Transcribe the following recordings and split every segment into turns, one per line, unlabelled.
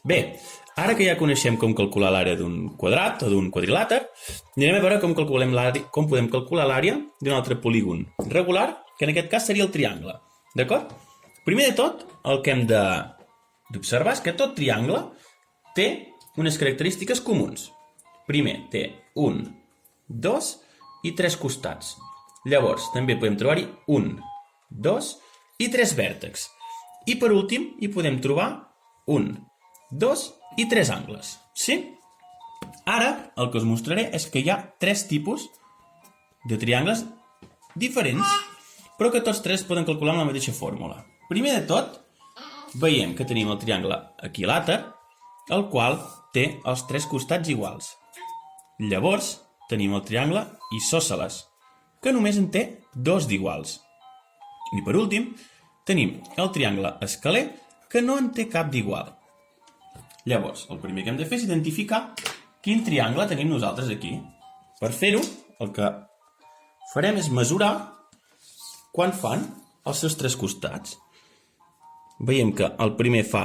Bé, ara que ja coneixem com calcular l'àrea d'un quadrat o d'un quadrilàter, anirem a veure com podem calcular l'àrea d'un altre polígon regular, que en aquest cas seria el triangle. D'acord? Primer de tot, el que hem d'observar és que tot triangle té unes característiques comuns. Primer, té 1, 2 i 3 costats. Llavors, també podem trobar-hi 1, 2 i 3 vèrtexs. I per últim, hi podem trobar 1, 2 i 3 angles. Sí? Ara, el que us mostraré és que hi ha 3 tipus de triangles diferents, però que tots 3 poden calcular amb la mateixa fórmula. Primer de tot, veiem que tenim el triangle equilàter, el qual té els 3 costats iguals. Llavors, tenim el triangle isòsceles, que només en té 2 d'iguals. I per últim, tenim el triangle escaler, que no en té cap d'igual. Llavors, el primer que hem de fer és identificar quin triangle tenim nosaltres aquí. Per fer-ho, el que farem és mesurar quant fan els seus 3 costats. Veiem que el primer fa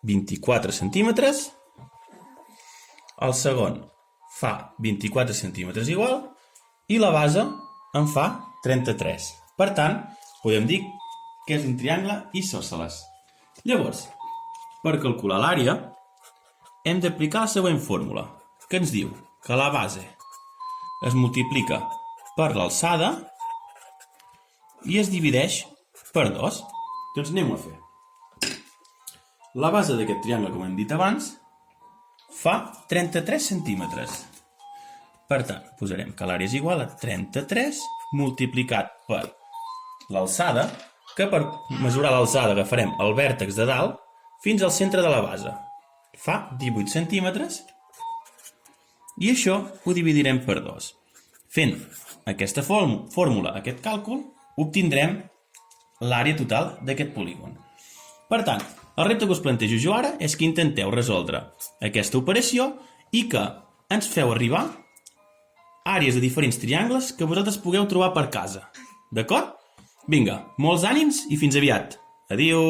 24 centímetres, el segon fa 24 centímetres igual i la base en fa 33. Per tant, podem dir que és un triangle isòsceles. Llavors, per calcular l'àrea, hem d'aplicar la següent fórmula, que ens diu que la base es multiplica per l'alçada i es divideix per 2. Doncs anem-ho a fer. La base d'aquest triangle, com hem dit abans, fa 33 centímetres. Per tant, posarem que l'àrea és igual a 33 multiplicat per l'alçada, que per mesurar l'alçada agafarem el vèrtex de dalt fins al centre de la base. Fa 18 centímetres i això ho dividirem per 2. Fent aquesta fórmula, aquest càlcul, obtindrem l'àrea total d'aquest polígon. Per tant, el repte que us plantejo jo ara és que intenteu resoldre aquesta operació i que ens feu arribar àrees de diferents triangles que vosaltres pugueu trobar per casa. D'acord? Vinga, molts ànims i fins aviat. Adéu!